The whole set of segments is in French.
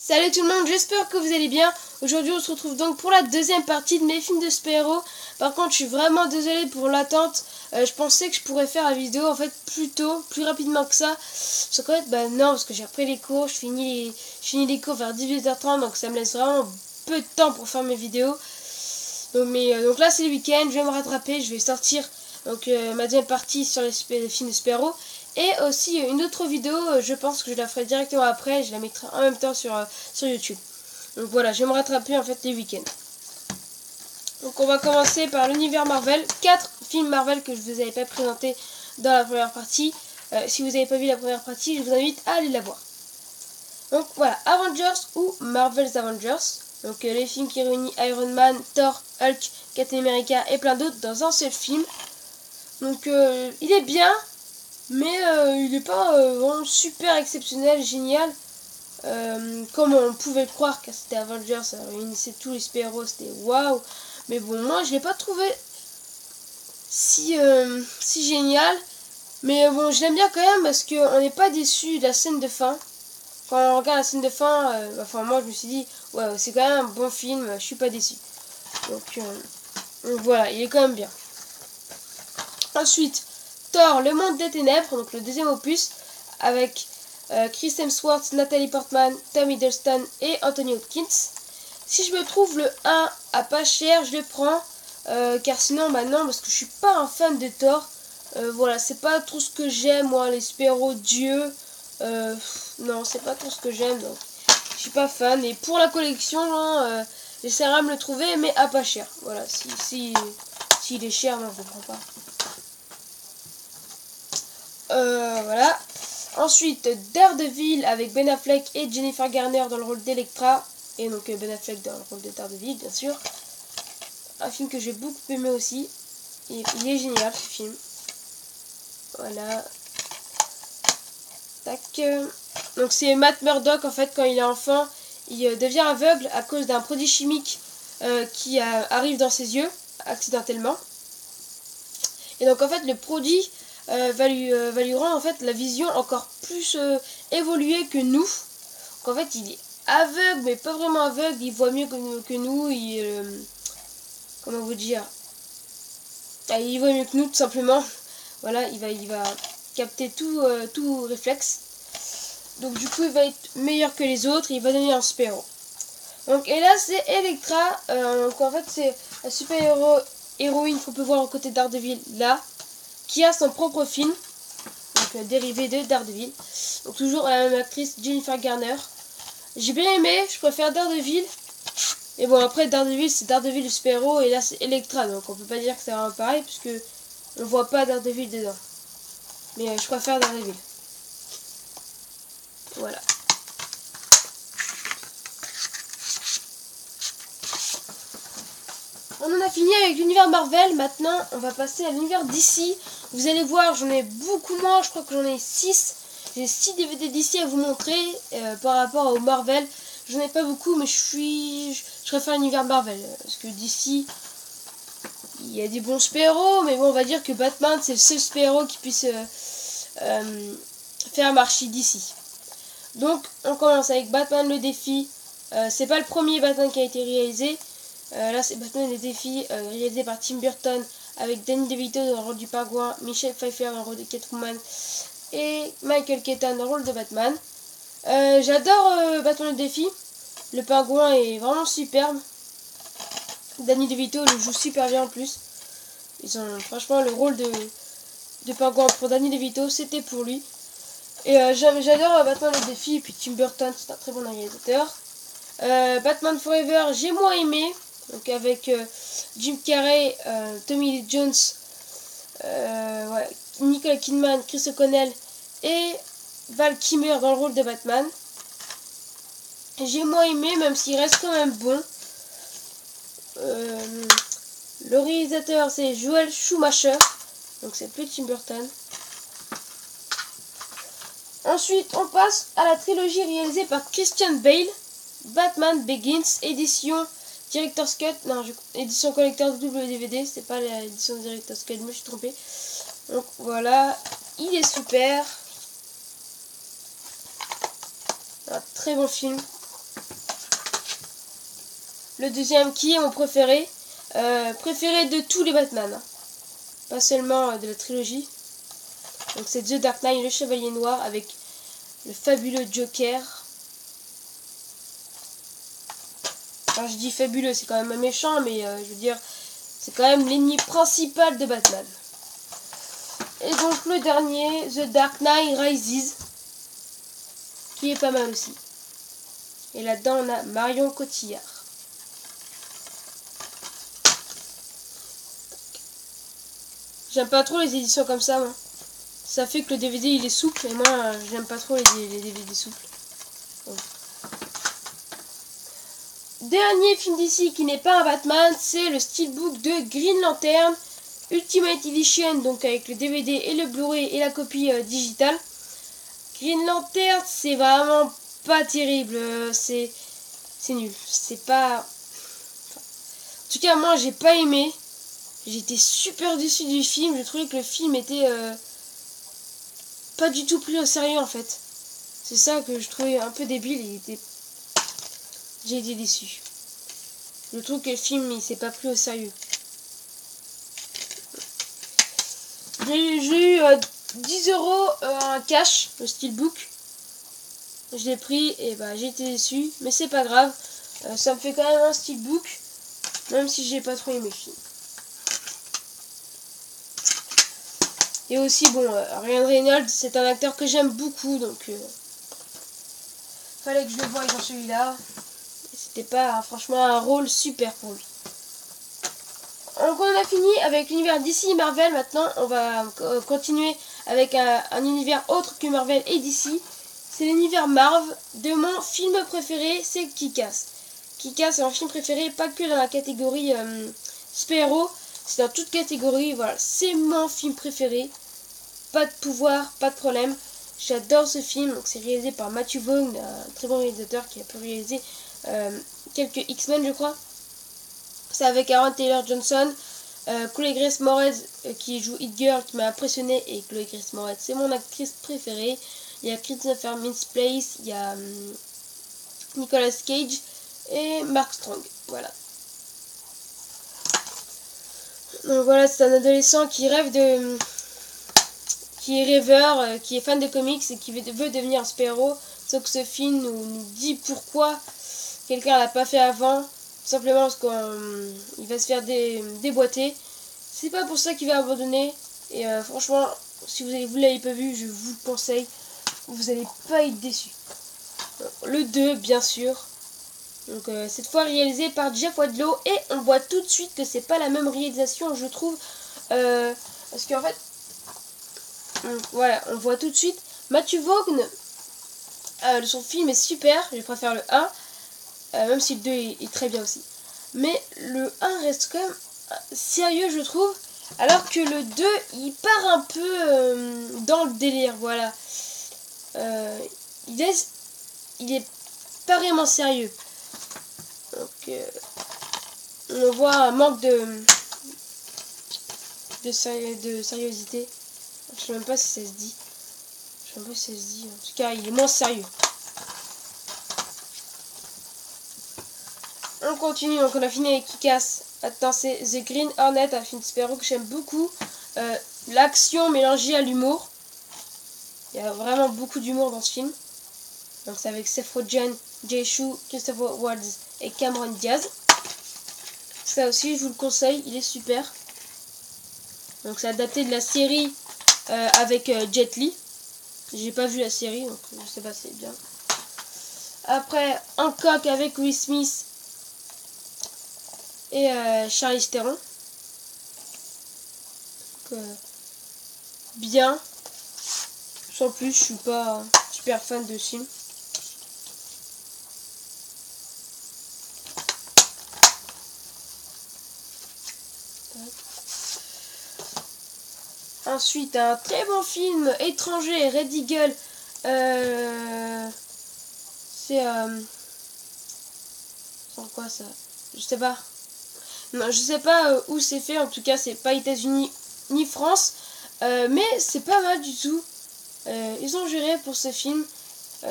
Salut tout le monde, j'espère que vous allez bien. Aujourd'hui on se retrouve donc pour la deuxième partie de mes films de super-héros. Par contre je suis vraiment désolée pour l'attente. Je pensais que je pourrais faire la vidéo en fait plus tôt, plus rapidement que ça. Sauf qu'en fait non, parce que j'ai repris les cours, je finis les cours vers 18h30, donc ça me laisse vraiment peu de temps pour faire mes vidéos. Donc là c'est le week-end, je vais me rattraper, je vais sortir donc ma deuxième partie sur les films de super-héros. Et aussi une autre vidéo, je pense que je la ferai directement après, je la mettrai en même temps sur YouTube. Donc voilà, je vais me rattraper en fait les week-ends. Donc on va commencer par l'univers Marvel, 4 films Marvel que je vous avais pas présenté dans la première partie. Si vous n'avez pas vu la première partie, je vous invite à aller la voir. Donc voilà, Avengers ou Marvel's Avengers. Donc les films qui réunissent Iron Man, Thor, Hulk, Captain America et plein d'autres dans un seul film. Donc il est bien. Mais il n'est pas vraiment super exceptionnel, génial, comme on pouvait le croire, car c'était Avengers, ça réunissait tous les super-héros, c'était waouh. Mais bon, moi je l'ai pas trouvé si génial. Mais bon, je l'aime bien quand même parce qu'on n'est pas déçu de la scène de fin. Quand on regarde la scène de fin, moi je me suis dit, ouais, c'est quand même un bon film, je suis pas déçu. Donc voilà, il est quand même bien. Ensuite, Thor, le monde des ténèbres, donc le deuxième opus, avec Chris Hemsworth, Natalie Portman, Tom Hiddleston et Anthony Hopkins. Si je me trouve le 1 à pas cher, je le prends, car sinon, non, parce que je suis pas un fan de Thor. Voilà, c'est pas trop ce que j'aime, moi, les super-héros dieux. Non, c'est pas trop ce que j'aime, donc je suis pas fan. Et pour la collection, j'essaierai de me le trouver, mais à pas cher. Voilà, s'il est cher, non, je le prends pas. Voilà. Ensuite, Daredevil avec Ben Affleck et Jennifer Garner dans le rôle d'Electra. Et donc Ben Affleck dans le rôle de Daredevil, bien sûr. Un film que j'ai beaucoup aimé aussi. Il est génial, ce film. Voilà. Tac. Donc c'est Matt Murdock, en fait, quand il est enfant, il devient aveugle à cause d'un produit chimique qui arrive dans ses yeux, accidentellement. Et donc, en fait, le produit va lui rendre en fait la vision encore plus évoluée que nous. Donc en fait il est aveugle mais pas vraiment aveugle, il voit mieux que nous, comment vous dire, il voit mieux que nous tout simplement. Voilà, il va capter tout réflexe. Donc du coup il va être meilleur que les autres, il va devenir un super-héros. Donc et là c'est Electra, donc en fait c'est la super-héroïne qu'on peut voir aux côtés de Daredevil là, qui a son propre film, donc dérivé de Daredevil. Donc toujours la même actrice, Jennifer Garner. J'ai bien aimé, je préfère Daredevil. Et bon après Daredevil c'est Daredevil le super-héros et là c'est Electra, donc on peut pas dire que c'est vraiment pareil puisque on voit pas Daredevil dedans. Mais je préfère Daredevil. Voilà. On en a fini avec l'univers Marvel, maintenant on va passer à l'univers DC. Vous allez voir, j'en ai beaucoup moins, je crois que j'en ai 6. J'ai 6 DVD DC à vous montrer par rapport au Marvel. J'en ai pas beaucoup, mais je préfère l'univers Marvel. Parce que DC, il y a des bons super-héros, mais bon, on va dire que Batman, c'est le seul super-héros qui puisse faire marcher DC. Donc, on commence avec Batman le défi. C'est pas le premier Batman qui a été réalisé. Là, c'est Batman le défi, réalisé par Tim Burton, avec Danny DeVito dans le rôle du Pingouin, Michelle Pfeiffer dans le rôle de Catwoman et Michael Keaton dans le rôle de Batman. J'adore Batman le défi. Le Pingouin est vraiment superbe. Danny DeVito le joue super bien en plus. Ils ont franchement le rôle de Pingouin pour Danny DeVito, c'était pour lui. Et j'adore Batman le défi. Et puis Tim Burton, c'est un très bon réalisateur. Batman Forever, j'ai moins aimé. Donc avec Jim Carrey, Tommy Lee Jones, Nicole Kidman, Chris O'Connell et Val Kilmer dans le rôle de Batman. J'ai moins aimé, même s'il reste quand même bon. Le réalisateur c'est Joel Schumacher, donc c'est plus Tim Burton. Ensuite on passe à la trilogie réalisée par Christian Bale, Batman Begins, édition Director's Cut, édition collector WDVD, c'est pas l'édition Director's Cut, je me suis trompé. Donc voilà, il est super. Un très bon film. le deuxième qui est mon préféré. Préféré de tous les Batman. Hein. Pas seulement de la trilogie. Donc c'est The Dark Knight, le Chevalier Noir, avec le fabuleux Joker. Enfin, je dis fabuleux, c'est quand même un méchant, mais je veux dire, c'est quand même l'ennemi principal de Batman. Et donc le dernier, The Dark Knight Rises, qui est pas mal aussi. Et là-dedans, on a Marion Cotillard. J'aime pas trop les éditions comme ça, moi. Ça fait que le DVD il est souple, et moi j'aime pas trop les DVD souples. Donc. Dernier film d'ici qui n'est pas un Batman, c'est le steelbook de Green Lantern Ultimate Edition, donc avec le DVD et le Blu-ray et la copie digitale. Green Lantern, c'est vraiment pas terrible, c'est nul, c'est pas... En tout cas, moi j'ai pas aimé. J'étais super déçu du film, je trouvais que le film était pas du tout pris au sérieux en fait. C'est ça que je trouvais un peu débile, j'ai été déçu. Je trouve que le film il s'est pas pris au sérieux. J'ai eu 10 € en cash, le steelbook. Je l'ai pris et bah j'ai été déçu, mais c'est pas grave. Ça me fait quand même un steelbook, même si j'ai pas trop aimé le film. Et aussi, bon, Ryan Reynolds, c'est un acteur que j'aime beaucoup, donc fallait que je le voie dans celui-là. C'était pas, franchement, un rôle super pour lui. Donc on a fini avec l'univers DC et Marvel. Maintenant, on va continuer avec un univers autre que Marvel et DC. C'est l'univers Marvel. De mon film préféré, c'est Kick-Ass. Kick-Ass est mon film préféré, pas que dans la catégorie super-héros. C'est dans toute catégorie, voilà, c'est mon film préféré. Pas de pouvoir, pas de problème. J'adore ce film. Donc c'est réalisé par Matthew Vaughn, un très bon réalisateur qui a pu réaliser quelques X-Men, je crois. C'est avec Aaron Taylor Johnson, Chloé Grace Moretz qui joue Hit Girl, qui m'a impressionné. Et Chloé Grace Moretz, c'est mon actrice préférée. Il y a Christopher Mintz-Plasse, il y a Nicolas Cage et Mark Strong. Voilà. Donc voilà, c'est un adolescent qui rêve de... qui est rêveur, qui est fan de comics et qui veut devenir un super-héros. Sauf que ce film nous dit pourquoi quelqu'un l'a pas fait avant. Tout simplement parce qu'il va se faire déboîter. C'est pas pour ça qu'il va abandonner. Et franchement, si vous l'avez pas vu, je vous le conseille. Vous allez pas être déçus. Le 2, bien sûr. Donc cette fois réalisé par Jeff Wadlow. Et on voit tout de suite que c'est pas la même réalisation, je trouve. Parce qu'en fait, voilà, on voit tout de suite. Matthew Vaughn, son film est super. Je préfère le 1. Même si le 2 est très bien aussi. Mais le 1 reste quand même sérieux, je trouve. Alors que le 2, il part un peu dans le délire, voilà. Il est pas vraiment sérieux. Donc, on voit un manque de sérieuxité. Je sais même pas si ça se dit. Je sais même pas si ça se dit. En tout cas, il est moins sérieux. On continue, donc on a fini avec Kick-Ass. Maintenant c'est The Green Hornet, un film de super-héros que j'aime beaucoup. L'action mélangée à l'humour. Il y a vraiment beaucoup d'humour dans ce film. Donc c'est avec Seth Rogen, Jay Chou, Christopher Waltz et Cameron Diaz. Ça aussi je vous le conseille, il est super. Donc c'est adapté de la série avec Jet Li. J'ai pas vu la série, donc je sais pas si c'est bien. Après, Hancock avec Will Smith et Charlize Theron. Donc, bien. Sans plus, je suis pas super fan de ce film. Ensuite, un très bon film étranger, Red Eagle. C'est quoi ça? Je sais pas. Non, je sais pas où c'est fait. En tout cas, c'est pas États-Unis ni France. Mais c'est pas mal du tout. Ils ont juré pour ce film.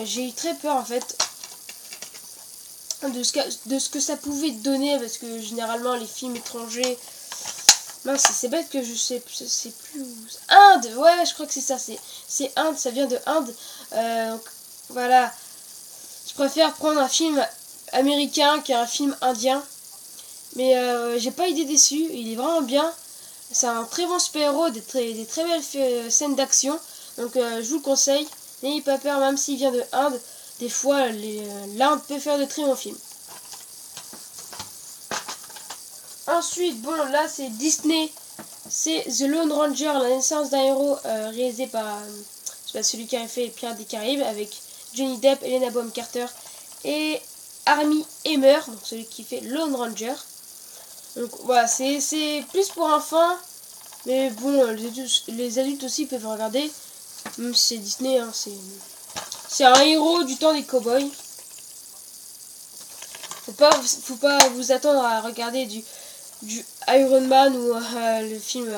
J'ai eu très peur en fait. de ce que ça pouvait donner, parce que généralement les films étrangers, mince, c'est bête que je sais plus où... Inde, ouais, je crois que c'est ça, c'est Inde, ça vient de Inde. Donc, voilà, je préfère prendre un film américain qu'un film indien, mais j'ai pas été déçu, il est vraiment bien. C'est un très bon super-héros, des très belles scènes d'action, donc je vous le conseille. N'ayez pas peur, même s'il vient de Inde, des fois l'Inde peut faire de très bons films. Ensuite, bon, là c'est Disney, c'est The Lone Ranger, la naissance d'un héros, réalisé par celui qui a fait Pirates des Caraïbes, avec Johnny Depp, Helena Bonham Carter et Armie Hammer, donc celui qui fait Lone Ranger. Donc voilà, c'est plus pour enfants, mais bon, les adultes aussi peuvent regarder, même si c'est Disney, hein, c'est un héros du temps des cowboys. Faut pas vous attendre à regarder du Iron Man ou le film,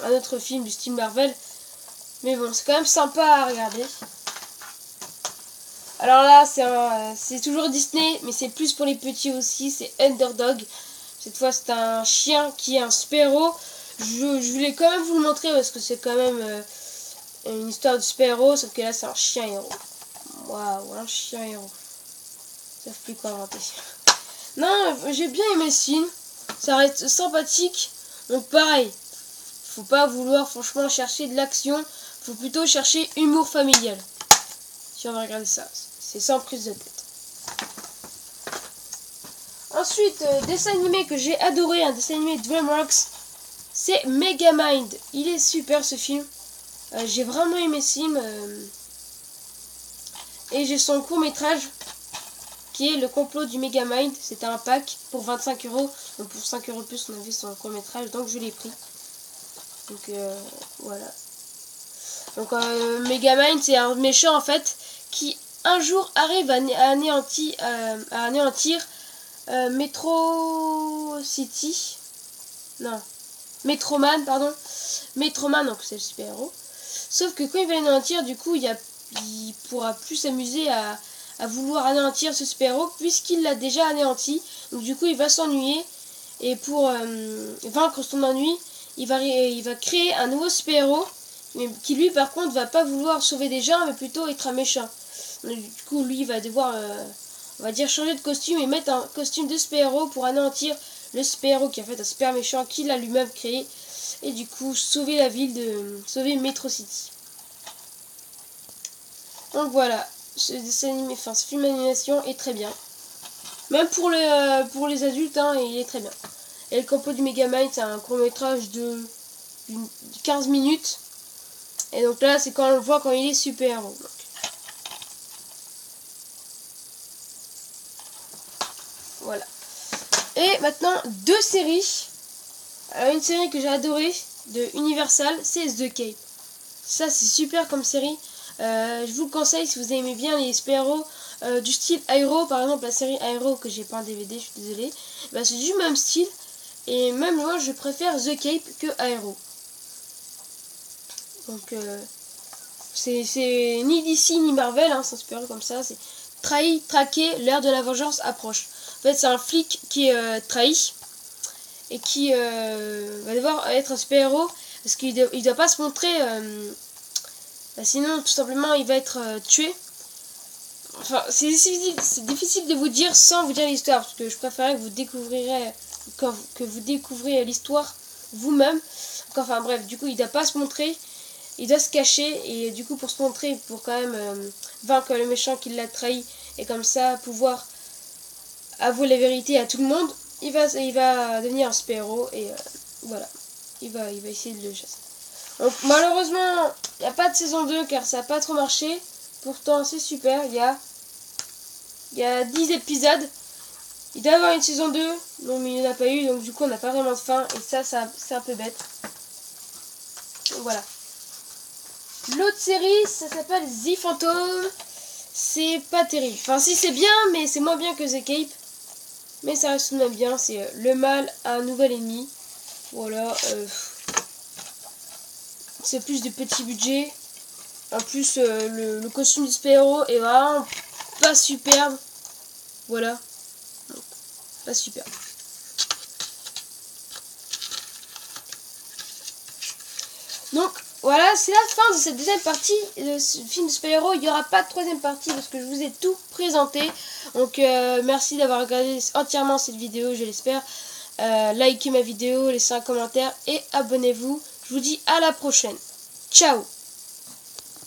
un autre film du style Marvel. Mais bon, c'est quand même sympa à regarder. Alors là, c'est toujours Disney, mais c'est plus pour les petits aussi. C'est Underdog. Cette fois, c'est un chien qui est un super-héros. Je voulais quand même vous le montrer parce que c'est quand même une histoire de super-héros. Sauf que là, c'est un chien-héros. Waouh, un chien-héros. Ils savent plus quoi inventer. Non, j'ai bien aimé ce film. Ça reste sympathique. Donc pareil, faut pas vouloir franchement chercher de l'action. Faut plutôt chercher humour familial. Si on va regarder ça, c'est sans prise de tête. Ensuite, dessin animé que j'ai adoré, un dessin animé DreamWorks, c'est Megamind. Il est super ce film. J'ai vraiment aimé ce film. Et j'ai son court métrage qui est Le complot du Megamind. C'était un pack pour 25 €. Donc pour 5 € plus, on avait son court métrage, donc je l'ai pris. Donc voilà. Donc Megamind, c'est un méchant en fait qui un jour arrive à anéantir Metro City. Non. Metroman, pardon. Metroman, donc c'est le super-héros. Sauf que quand il va anéantir, du coup, il pourra plus s'amuser à vouloir anéantir ce super-héros puisqu'il l'a déjà anéanti. Donc du coup, il va s'ennuyer. Et pour vaincre son ennui, il va créer un nouveau super-héros qui lui, par contre, va pas vouloir sauver des gens, mais plutôt être un méchant. Donc, du coup, lui, il va devoir, on va dire, changer de costume et mettre un costume de super-héros pour anéantir le super-héros qui est en fait un super méchant qu'il a lui-même créé. Et du coup, sauver la ville sauver Metro City. Donc voilà, ce film d'animation est très bien. Même pour les adultes, hein, il est très bien. Et le complot du Megamind, c'est un court métrage de 15 minutes. Et donc là, c'est quand on le voit quand il est super-héros. Voilà. Et maintenant, deux séries. Alors, une série que j'ai adorée de Universal, c'est The Cape. Ça, c'est super comme série. Je vous le conseille si vous aimez bien les super-héros du style Aero. Par exemple, la série Aero que j'ai pas en DVD, je suis désolée. Bah, c'est du même style. Et même moi, je préfère The Cape que Aero. Donc, c'est ni DC ni Marvel, hein, c'est un super-héros comme ça. C'est trahi, traqué, l'heure de la vengeance approche. En fait, c'est un flic qui est trahi et qui va devoir être un super-héros parce qu'il ne doit pas se montrer, sinon tout simplement il va être tué. Enfin, c'est difficile de vous dire sans vous dire l'histoire, parce que je préférerais que vous découvriez l'histoire vous-même. Enfin bref, du coup il ne doit pas se montrer, il doit se cacher, et du coup pour se montrer, pour quand même vaincre le méchant qui l'a trahi, et comme ça pouvoir avouer la vérité à tout le monde, il va devenir un super-héros, et voilà, il va essayer de le chasser. Donc malheureusement, il n'y a pas de saison 2 car ça n'a pas trop marché. Pourtant c'est super, il y a 10 épisodes. Il doit y avoir une saison 2, non mais il n'y en a pas eu, donc du coup on n'a pas vraiment de fin, et ça c'est un peu bête. Donc, voilà. L'autre série, ça s'appelle The Phantom. C'est pas terrible. Enfin si, c'est bien, mais c'est moins bien que The Cape. Mais ça reste tout de même bien. C'est le mal a un nouvel ennemi. Voilà. C'est plus de petits budgets. En plus, le costume du super-héros est vraiment pas superbe. Voilà. pas super. Donc voilà, c'est la fin de cette deuxième partie de ce film de super-héros. Il n'y aura pas de troisième partie parce que je vous ai tout présenté. Donc merci d'avoir regardé entièrement cette vidéo, je l'espère. Likez ma vidéo, laissez un commentaire et abonnez-vous. Je vous dis à la prochaine. Ciao!